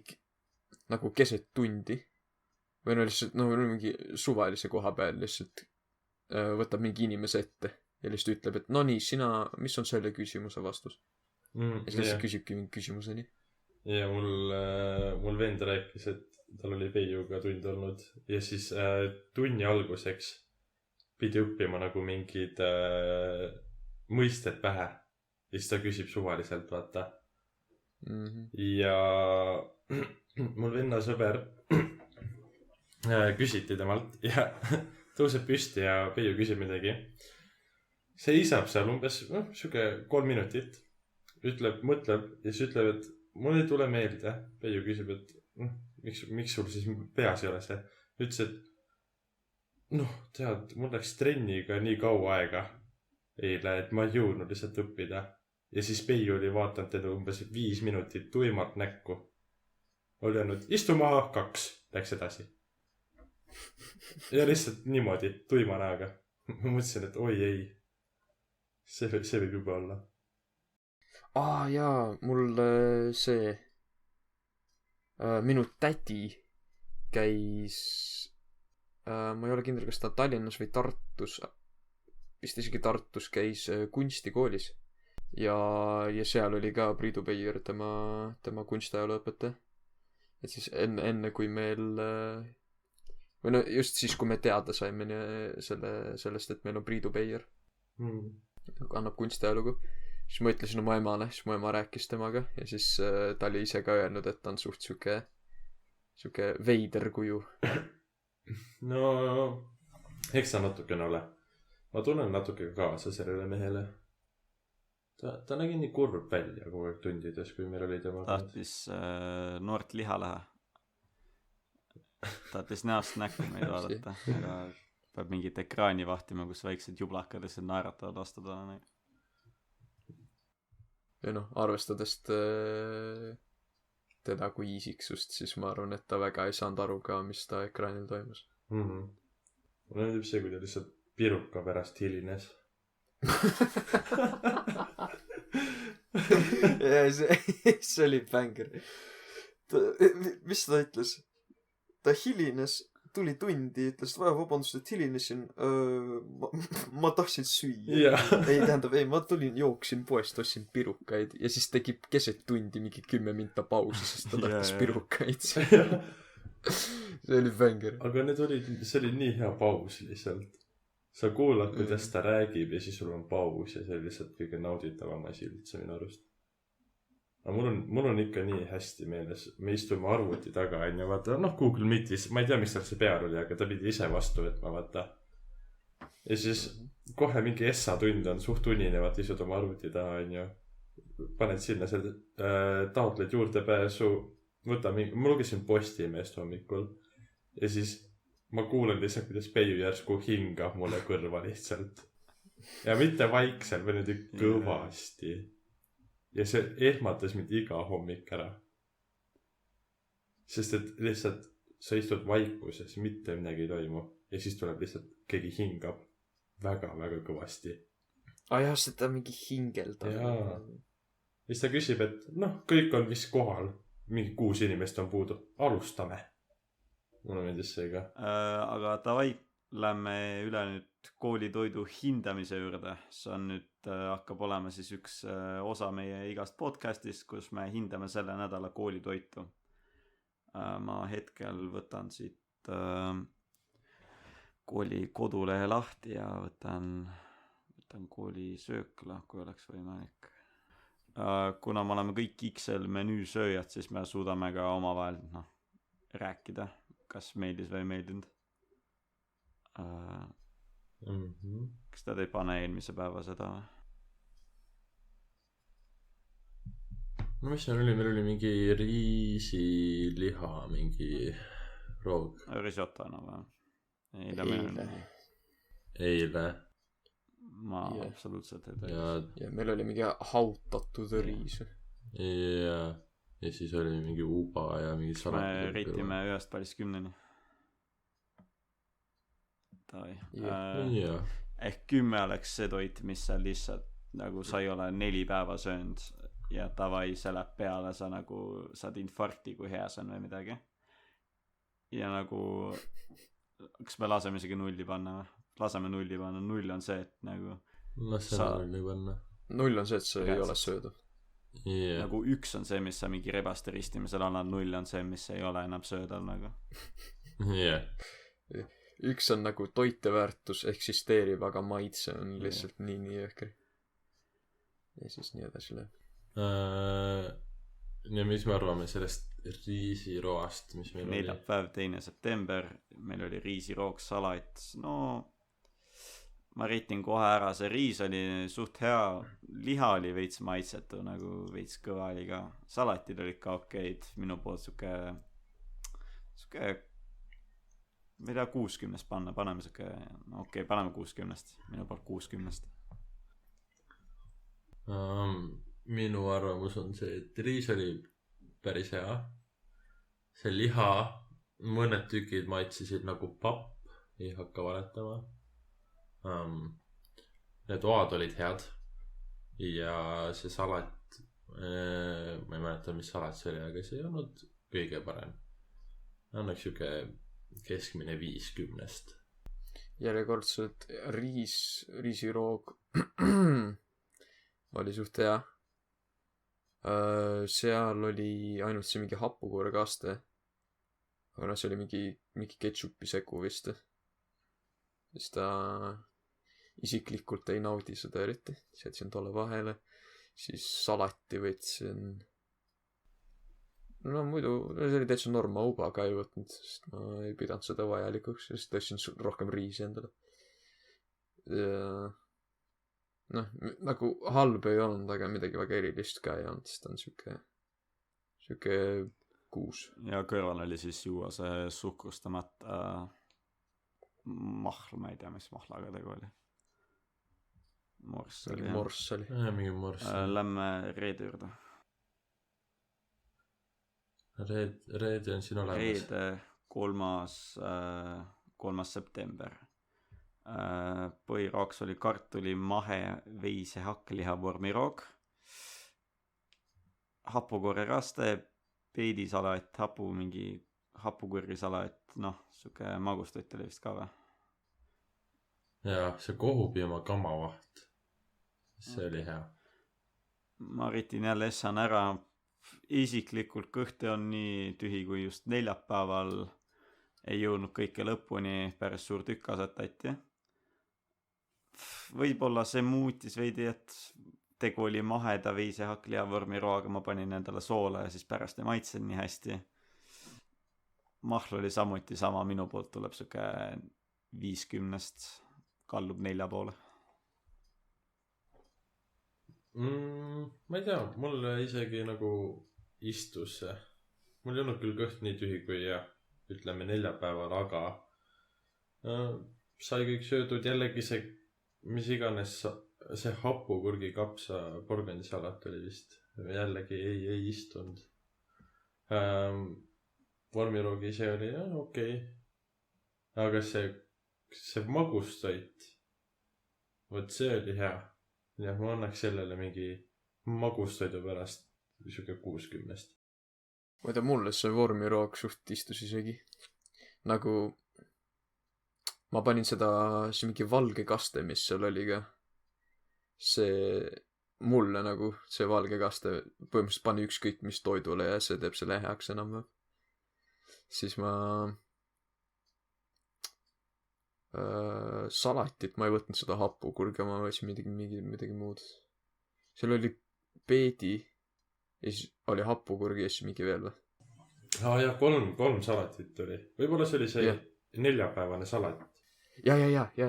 nagu keset tundi või lihtsalt mingi suvalise koha peal lihtsalt võtab mingi inimese ette ja lihtsalt ütleb, et nii, sina, mis on selle küsimuse vastus? Ja siis lihtsalt küsibki mingi küsimuseni. Ja mul vend rääkis, et tal oli Peiuga tund olnud ja siis tunni alguseks pidi õppima nagu mingid mõisted pähe ja siis ta küsib suvaliselt, vaata. Ja mul venna sõber küsiti temalt ja tõuseb püsti ja Peiu küsib midagi. Seisab seal umbes siuke 3 minutit, mõtleb ja siis ütleb, et mul ei tule meelde. Peiu küsib, et miks sul siis peas ei ole see? Ütles, et tead, mul läks trenniga nii kaua aega eile, et ma ei jõudnud lihtsalt õppida. Ja siis Peiu oli vaatanud teda umbes 5 minutit tuimalt näkku. Oli öelnud, istu maha 2, läks edasi. Ja lihtsalt niimoodi, tuima näoga. Ma mõtlesin, et oi ei, see võib juba olla. Jaa, mul see minu tädi käis ma ei ole kindel, kas ta Tallinnas või Tartus, vist isegi Tartus käis kunstikoolis ja seal oli ka Priidu Beier tema kunstiajalooõpetaja. Et siis enne kui meil või just siis, kui me teada saime sellest, et meil on Priidu Beier annab kunstiajalugu, siis ma ütlesin oma emale, siis mu ema rääkis temaga ja siis ta oli ise ka öelnud, et ta on suht siuke veider kuju. No, eks ta natukene ole. Ma tunnen natuke kaasa sellele mehele. Ta nägi nii kurb välja kogu aeg tundides, kui meil oli tema. Tahtis noort liha lähe. tahad siis näost näkku meid vaadata, aga peab mingit ekraani vahtima, kus väiksed jublakad lihtsalt naeratavad vastu talle. ja noh, arvestades teda kui isiksust, siis ma arvan, et ta väga ei saanud aru ka, mis ta ekraanil toimus. Mulle meeldib see, kui ta lihtsalt piruka pärast hilines. ja see oli bänger. Mis ta ütles? Ta hilines, tuli tundi, ütles, et vabandust, et hilinesin. Ma tahtsin süüa. Ei, ma jooksin poest, ostsin pirukaid ja siis tegi keset tundi mingi 10 minta pausi, sest ta tahtis pirukaid. See oli bänger. Aga see oli nii hea paus lihtsalt. Sa kuulad, kuidas ta räägib ja siis sul on paus ja see oli lihtsalt kõige nauditavam asi üldse minu arust. Aga mul on ikka nii hästi meeles. Me istume arvuti taga, ja vaata, Google Meetis, ma ei tea, mis tal see peal oli, aga ta pidi ise vastu võtma, vaata. Ja siis kohe mingi tund on suht unine, vaata, isud oma arvuti taha, ja paned sinna selle, taotled juurdepääsu, ma lugesin Postimeest hommikul ja siis ma kuulen lihtsalt, kuidas Peiu järsku hingab mulle kõrva lihtsalt. Ja mitte vaikselt, vaid nüüd kõvasti. Ja see ehmatas mind iga hommik ära. Sest et lihtsalt sa istud vaikuses, mitte midagi ei toimu. Ja siis tuleb lihtsalt keegi hingab väga-väga kõvasti. Jah, seda mingi hingelda. Jaa. Ja siis ta küsib, et kõik on vist kohal. Mingi 6 inimest on puudu. Alustame. Mulle meeldis see ka. Aga davai, lähme üle nüüd koolitoidu hindamise juurde. See on nüüd, hakkab olema siis üks osa meie igast podcastist, kus me hindame selle nädala koolitoitu. Ma hetkel võtan siit kooli kodulehe lahti ja võtan kooli söökla, kui oleks võimalik. Kuna me oleme kõik XL menüü sööjad, siis me suudame ka omavahel rääkida, kas meeldis või ei meeldinud. Kas ta ei pane eelmise päeva seda või? No mis seal oli? Meil oli mingi riisiliha, mingi roog. Risotto või? Eile. Ma absoluutselt ei tea. Ja meil oli mingi hautatud riis. Ja siis oli mingi uba ja mingi salat. Me reitime 1-10. Ehk 10 oleks see toit, mis sa lihtsalt nagu sa ei ole 4 päeva söönud ja tavai, see läheb peale, sa nagu saad infarkti, kui hea see on või midagi. Ja nagu kas me laseme isegi 0 panna või? Laseme 0 panna. 0 on see, et nagu laseme 0 panna. 0 on see, et see ei ole söödav. Nagu 1 on see, mis sa mingi rebaste ristimisel annad, 0 on see, mis ei ole enam söödav nagu. 1 on nagu toiteväärtus eksisteerib, aga maitse on lihtsalt nii jõhkri. Ja siis nii edasi läheb. Ja mis me arvame sellest riisiroast, mis meil oli? Neljapäev, 2. september. Meil oli riisiroog, salat. No ma reitin kohe ära, see riis oli suht hea. Liha oli veits maitsetu, nagu veits kõva oli ka. Salatid olid ka okeid. Minu poolt suke ma ei tea 60 panna, paneme suke okei, paneme 60. Minu poolt 60. Minu arvamus on see, et riis oli päris hea. See liha, mõned tükid maitsesid nagu papp, ei hakka valetama. Need oad olid head. Ja see salat, ma ei mäleta, mis salat see oli, aga see ei olnud kõige parem. Annaks siuke keskmine 5-10. Järjekordselt riisiroog oli suht hea. Seal oli ainult see mingi hapukoorekaste. Aga see oli mingi ketšupi segu vist. Siis ta isiklikult ei naudi seda eriti. Seadsin tolle vahele. Siis salati võtsin. No muidu, see oli täitsa norma uba ka ei võtnud, sest ma ei pidanud seda vajalikuks, sest tõstsin rohkem riisi endale. Ja nagu halb ei olnud, aga midagi väga erilist ka ei olnud, sest on siuke 6. ja kõrval oli siis juua see suhkrustamata mahl, ma ei tea, mis mahlaga tegu oli. Morss oli. Mingi morss. Lämme reede juurde. Reede on siin olemas. Reede 3. september. Põhiroaks oli kartuli mahe veise hakkliha vormiroog, hapukooreraste, peidisalat, mingi hapukurrisalat, siuke magustoit oli vist ka või? Jaa, see kohupiima kamavaht. See oli hea. Ma ritin jälle essan ära. Isiklikult kõhte on nii tühi, kui just neljapäeval ei jõudnud kõike lõpuni, päris suur tükk asatati. Võib-olla see muutis veidi, et tegu oli maheda veise hakkliha vormiroaga, ma panin endale soola ja siis pärast ei maitsenud nii hästi. Mahl oli samuti sama, minu poolt tuleb siuke 50, kallub 4 poole. Ma ei tea, mulle isegi nagu istus see. Mul ei olnud küll kõht nii tühi kui ütleme neljapäeval, aga sai kõik söödud jällegi see, mis iganes see hapukurgi kapsa porgandisalat oli vist. Jällegi ei istunud. Vormiroogi ise oli okei. Aga see magustoit, vot see oli hea. Ja ma annaks sellele mingi magustoidu pärast siuke 60. Ma ei tea, mulle see vormiroog suht istus isegi. Nagu ma panin see mingi valge kaste, mis seal oli ka. See mulle nagu see valge kaste põhimõtteliselt pani ükskõik mis toidule ja see teeb selle heaks enam. Siis ma salatit, ma ei võtnud seda hapukurga, ma võtsin midagi muud. Seal oli peedi ja siis oli hapukurgi ja siis mingi veel või? Ja 3 salatit oli. Võib-olla see oli see neljapäevane salat. Ja,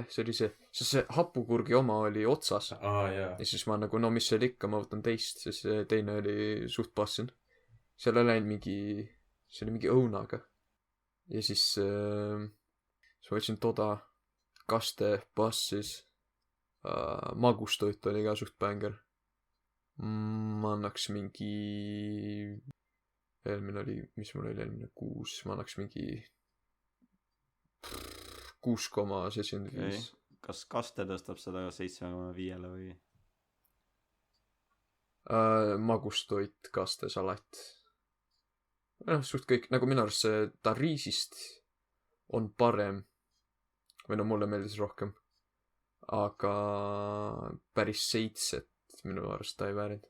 see oli see. See hapukurgi oma oli otsas. Ja siis ma nagu, mis see oli ikka, ma võtan teist, sest see teine oli suht passin. Seal oli ainult see oli mingi õunaga. Ja siis ma võtsin toda, kaste, passis, magustoit oli ka suht bänger. Ma annaks mingi, eelmine oli, mis mul oli eelmine 6, ma annaks mingi 6,75. Okay. Kas kaste tõstab seda 7,5 või? Magustoit, kaste, salat. Suht kõik, nagu minu arust see ta riisist on parem. Või mulle meeldis rohkem. Aga päris 7 minu arust ta ei väärinud.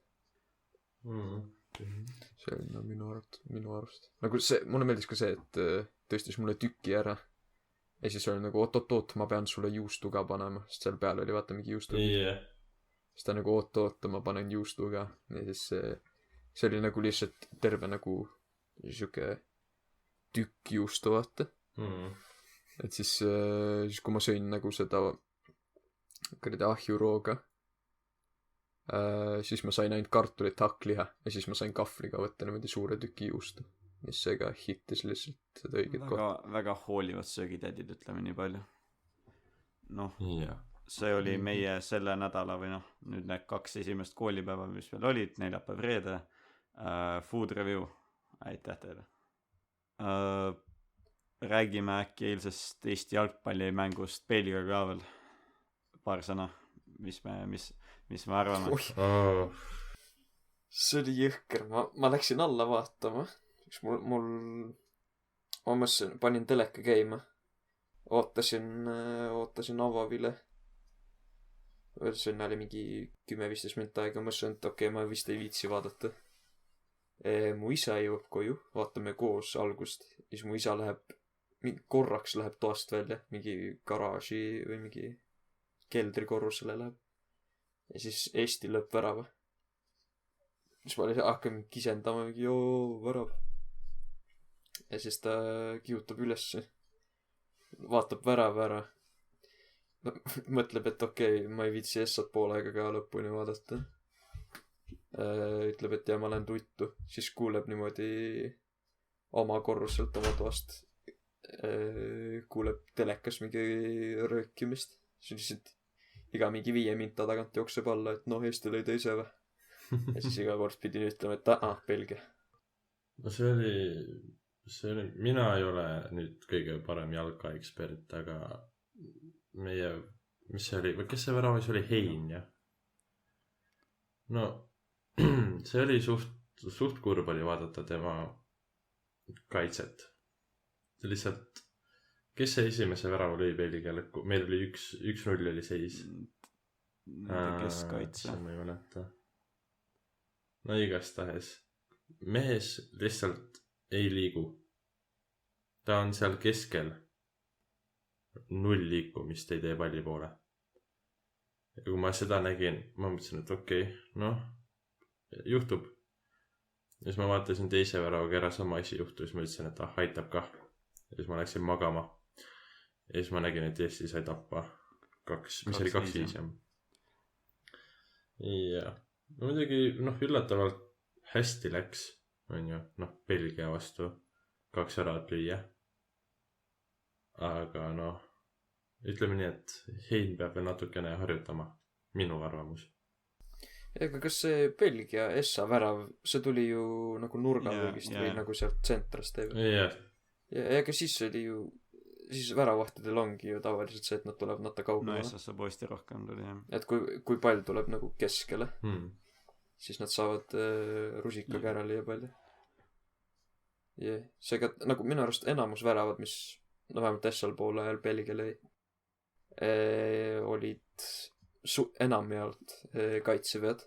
See oli minu arust. Nagu see, mulle meeldis ka see, et tõstis mulle tüki ära. Ja siis oli nagu oot, ma pean sulle juustu ka panema, sest seal peal oli vaata mingi juustu. Siis ta nagu oot, ma panen juustu ka. Ja siis see oli nagu lihtsalt terve nagu siuke tükk juustu vaata. Et siis kui ma sõin nagu seda ahjurooga, siis ma sain ainult kartulit, hakkliha ja siis ma sain kahvliga võtta niimoodi suure tüki juustu. Mis see ka hittis lihtsalt seda õiget kohta. Väga hoolivad söögitädid, ütleme nii palju. See oli meie selle nädala või nüüd need 2 esimest koolipäeva, mis meil olid, neljapäev, reede. Food review. Aitäh teile. Räägime äkki eilsest Eesti jalgpallimängust Belgiaga ka veel. Paar sõna, mis me arvame. See oli jõhker. Ma läksin alla vaatama. Ma mõtlesin, panin teleka käima. Ootasin avavile. Sinna oli mingi 10-15 minutit aega. Mõtlesin, et okei, ma vist ei viitsi vaadata. Mu isa jõuab koju. Vaatame koos algust. Ja siis mu isa korraks läheb toast välja. Mingi garaaži või mingi keldrikorrusele läheb. Ja siis Eesti lõpp värava. Siis ma hakkan kisendama mingi värav. Ja siis ta kihutab ülesse. Vaatab värav ära. Mõtleb, et okei, ma ei viitsi essat poolega ka lõpuni vaadata. Ütleb, et ma lähen tuttu. Siis kuuleb niimoodi oma korruselt oma toast kuuleb telekas mingi röökimist. siis lihtsalt iga mingi 5 minta tagant jookseb alla, et noh, Eesti lõi teise või. Ja siis iga kord pidin ütlema, et Belgia. no see oli, mina ei ole nüüd kõige parem jalkaekspert, aga meie, mis see oli, kes see väravas oli, Hein, jah? No see oli suht kurb oli vaadata tema kaitset. See lihtsalt, kes see esimese värava lõi Belgiale? Meil oli 1-0 oli seis. Keskkaitse. Ma ei mäleta. No igastahes. Mees lihtsalt ei liigu. Ta on seal keskel. 0 liikumist ei tee palli poole. Ja kui ma seda nägin, ma mõtlesin, et okei, noh, juhtub. Ja siis ma vaatasin teise väravaga ära sama asi juhtu, siis ma ütlesin, et aitab kah. Ja siis ma läksin magama. Ja siis ma nägin, et Eesti sai tappa 2, mis oli 2-5 jah. Ja no muidugi, noh, üllatavalt hästi läks, on ju, noh, Belgia vastu 2 väravat lüüa. Aga noh, ütleme nii, et Hein peab veel natukene harjutama, minu arvamus. Ega kas see Belgia Essa värav, see tuli ju nagu nurgalõigist või nagu sealt tsentrast teeb? Jah. Ja ega siis oli ju, siis väravahtidel ongi ju tavaliselt see, et nad tuleb natuke kaugele. No Essasse poisti rohkem tuli, jah. Et kui pall tuleb nagu keskele, siis nad saavad rusikaga ära lüüa palli. Seega nagu minu arust enamus väravad, mis no vähemalt Essal poole ajal Belgia lõi, olid enamjaolt kaitsevead.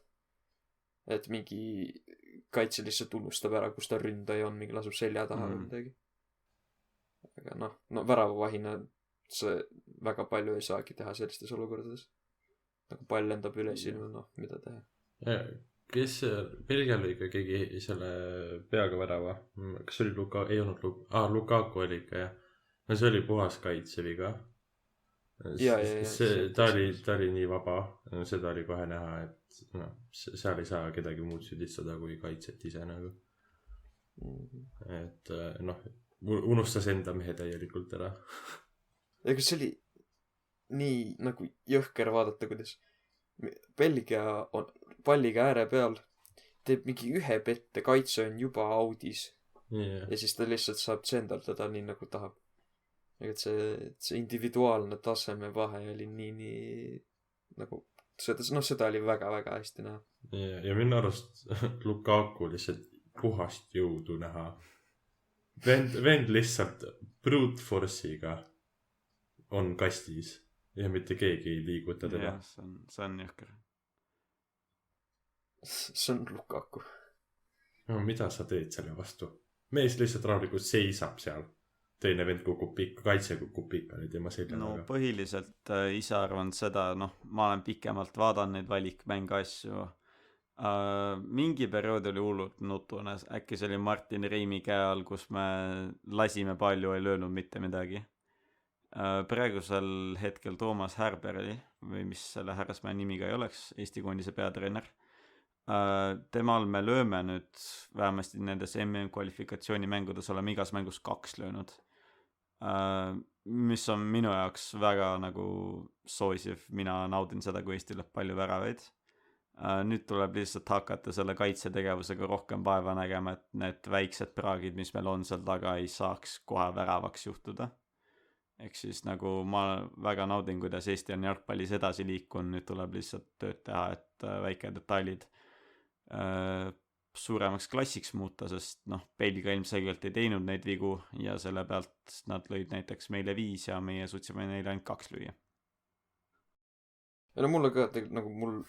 Et mingi kaitse lihtsalt unustab ära, kus ta ründaja on, mingi lasub selja taha või midagi. Aga no väravavahina see väga palju ei saagi teha sellistes olukordades. Nagu pall lendab üles ilma, noh, mida teha. Ja, kes Belgia lõi ka keegi selle peaga värava? Kas oli Lukaku? Ei olnud Lukaku oli ikka, jah. No see oli puhas kaitseviga. Ta oli nii vaba. Seda oli kohe näha, et no, seal ei saa kedagi muud süüdistada kui kaitset ise nagu. Et noh, unustas enda mehe täielikult ära. Ega see oli nii nagu jõhker vaadata, kuidas Belgia on palliga ääre peal, teeb mingi ühe pette, kaitse on juba audis. Yeah. Ja siis ta lihtsalt saab tsendaldada nii nagu tahab. Ega see individuaalne taseme vahe oli nii nagu seda oli väga-väga hästi näha. Ja minu arust Lukaku lihtsalt puhast jõudu näha. Vend lihtsalt brute force'iga on kastis ja mitte keegi ei liiguta teda. Jah, see on jõhker. See on Lukaku. No mida sa teed selle vastu? Mees lihtsalt rahulikult seisab seal. Teine vend kukub pikka, kaitse kukub pikka nüüd tema selja. No põhiliselt ise arvan seda, noh, ma olen pikemalt vaadanud neid valikmänge asju. Mingi periood oli hullult nutune, äkki see oli Martin Reimi käe all, kus me lasime palju, ei löönud mitte midagi. Praegusel hetkel Toomas Härberi, või mis selle härrasmäe nimiga ei oleks, Eesti koondise peatreener. Temal me lööme nüüd, vähemasti nendes MM kvalifikatsiooni mängudes oleme igas mängus 2 löönud. Mis on minu jaoks väga nagu soosiv, mina naudin seda, kui Eesti lööb palju väravaid. Nüüd tuleb lihtsalt hakata selle kaitsetegevusega rohkem vaeva nägema, et need väiksed praagid, mis meil on seal taga, ei saaks kohe väravaks juhtuda. Ehk siis nagu ma väga naudin, kuidas Eesti on jalgpallis edasi liikunud, nüüd tuleb lihtsalt tööd teha, et väike detailid suuremaks klassiks muuta, sest noh, Belgia ilmselgelt ei teinud neid vigu ja selle pealt nad lõid näiteks meile 5 ja meie suutsime neile ainult 2 lüüa. Ja no mulle ka nagu mul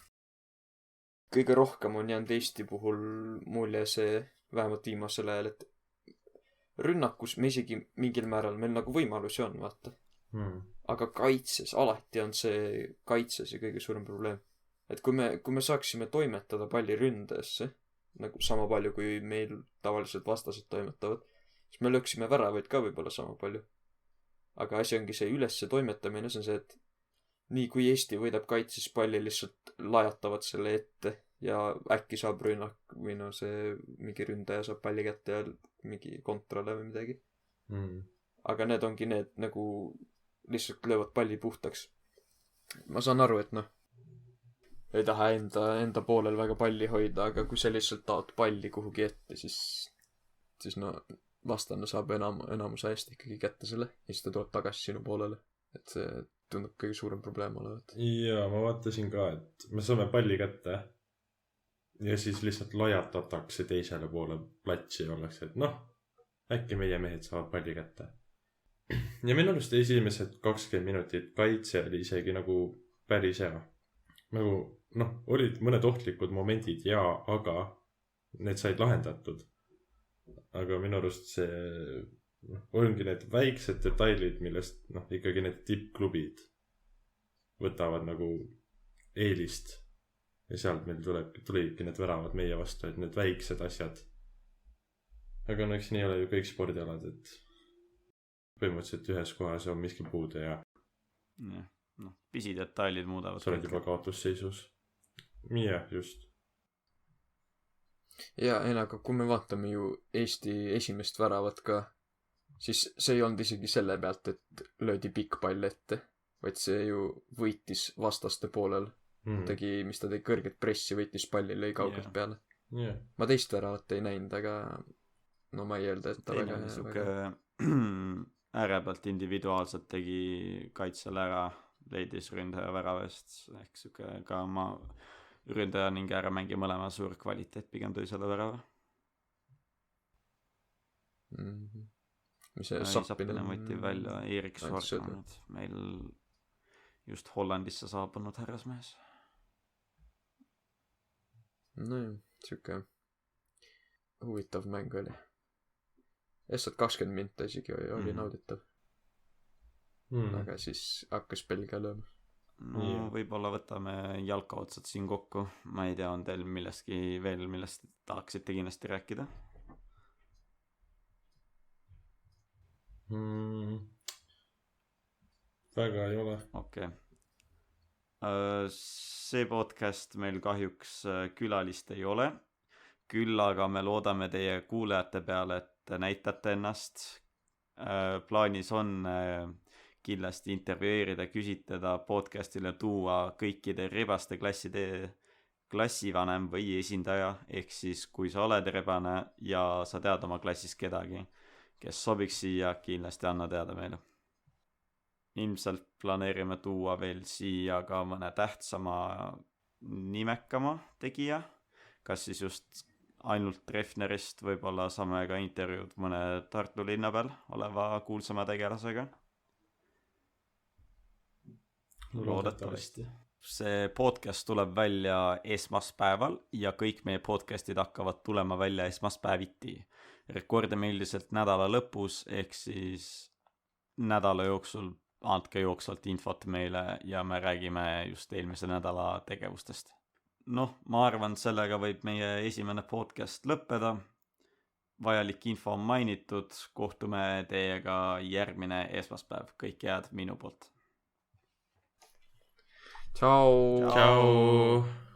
kõige rohkem on jäänud Eesti puhul mulje see, vähemalt viimasel ajal, et rünnakus me isegi mingil määral meil nagu võimalusi on, vaata. Aga kaitses, alati on see kaitses ja kõige suurem probleem. Et kui me saaksime toimetada palli ründajasse, nagu sama palju kui meil tavaliselt vastased toimetavad, siis me lööksime väravaid ka võib-olla sama palju. Aga asi ongi see ülesse toimetamine, see on see, et nii kui Eesti võidab kaitses palli, lihtsalt lajatavad selle ette ja äkki saab rünnak või no see mingi ründaja saab palli kätte ja mingi kontrale või midagi mm. . aga need ongi need nagu lihtsalt löövad palli puhtaks. Ma saan aru, et noh ei taha enda poolel väga palli hoida, aga kui sa lihtsalt taod palli kuhugi ette, siis no vastane saab enamuse ajast ikkagi kätte selle ja siis ta tuleb tagasi sinu poolele. Et see tundub kõige suurem probleem olevat. ja ma vaatasin ka, et me saame palli kätte ja siis lihtsalt lajatatakse teisele poole platsi ja ollakse, et noh, äkki meie mehed saavad palli kätte. Ja minu arust esimesed 20 minutit kaitse oli isegi nagu päris hea. Nagu noh, olid mõned ohtlikud momendid aga need said lahendatud. Aga minu arust see ongi need väiksed detailid, millest ikkagi need tippklubid võtavad nagu eelist ja sealt meil tulidki need väravad meie vastu, et need väiksed asjad. Aga no eks nii ole ju kõik spordialad, et põhimõtteliselt ühes kohas on miski puudu ja pisidetailid muudavad. sa oled juba kaotusseisus. Jah, just. Ja aga kui me vaatame ju Eesti esimest väravat ka, siis see ei olnud isegi selle pealt, et löödi pikk pall ette, vaid see ju võitis vastaste poolel. Tegi, mis ta tegi, kõrget pressi, võitis palli, lõi kaugelt peale. Ma teist väravat ei näinud, aga no ma ei öelda, et ta väga niisuke ääre pealt individuaalselt tegi kaitsele ära, leidis ründaja väravast, ehk siuke ka ründaja ning ääremängija mõlema suur kvaliteet pigem tõi selle värava. Sappinen võeti välja Erik Sorgan, meil just Hollandisse saabunud härrasmees. Nojah, siuke huvitav mäng oli. Eestsad 20 minta isegi oli nauditav. Aga siis hakkas Belgia lööma. No võib-olla võtame jalka otsad siin kokku. Ma ei tea, on teil millestki veel, millest tahaksite kindlasti rääkida? Väga ei ole. Okei. See podcast meil kahjuks külalist ei ole. Küll aga me loodame teie kuulajate peale, et näitate ennast. Plaanis on kindlasti intervjueerida, küsitleda, podcastile tuua kõikide rebaste klasside klassivanem või esindaja, ehk siis kui sa oled rebane ja sa tead oma klassis kedagi, kes sobiks siia, kindlasti anna teada meile. Ilmselt planeerime tuua veel siia ka mõne tähtsama nimekama tegija, kas siis just ainult Treffnerist, võib-olla saame ka intervjuud mõne Tartu linna peal oleva kuulsama tegelasega. Loodetavasti. See podcast tuleb välja esmaspäeval ja kõik meie podcastid hakkavad tulema välja esmaspäeviti. Rekordime üldiselt nädala lõpus, ehk siis nädala jooksul andke jooksvalt infot meile ja me räägime just eelmise nädala tegevustest. Ma arvan, sellega võib meie esimene podcast lõppeda. Vajalik info on mainitud, kohtume teiega järgmine esmaspäev. Kõike head minu poolt. Ciao. Ciao.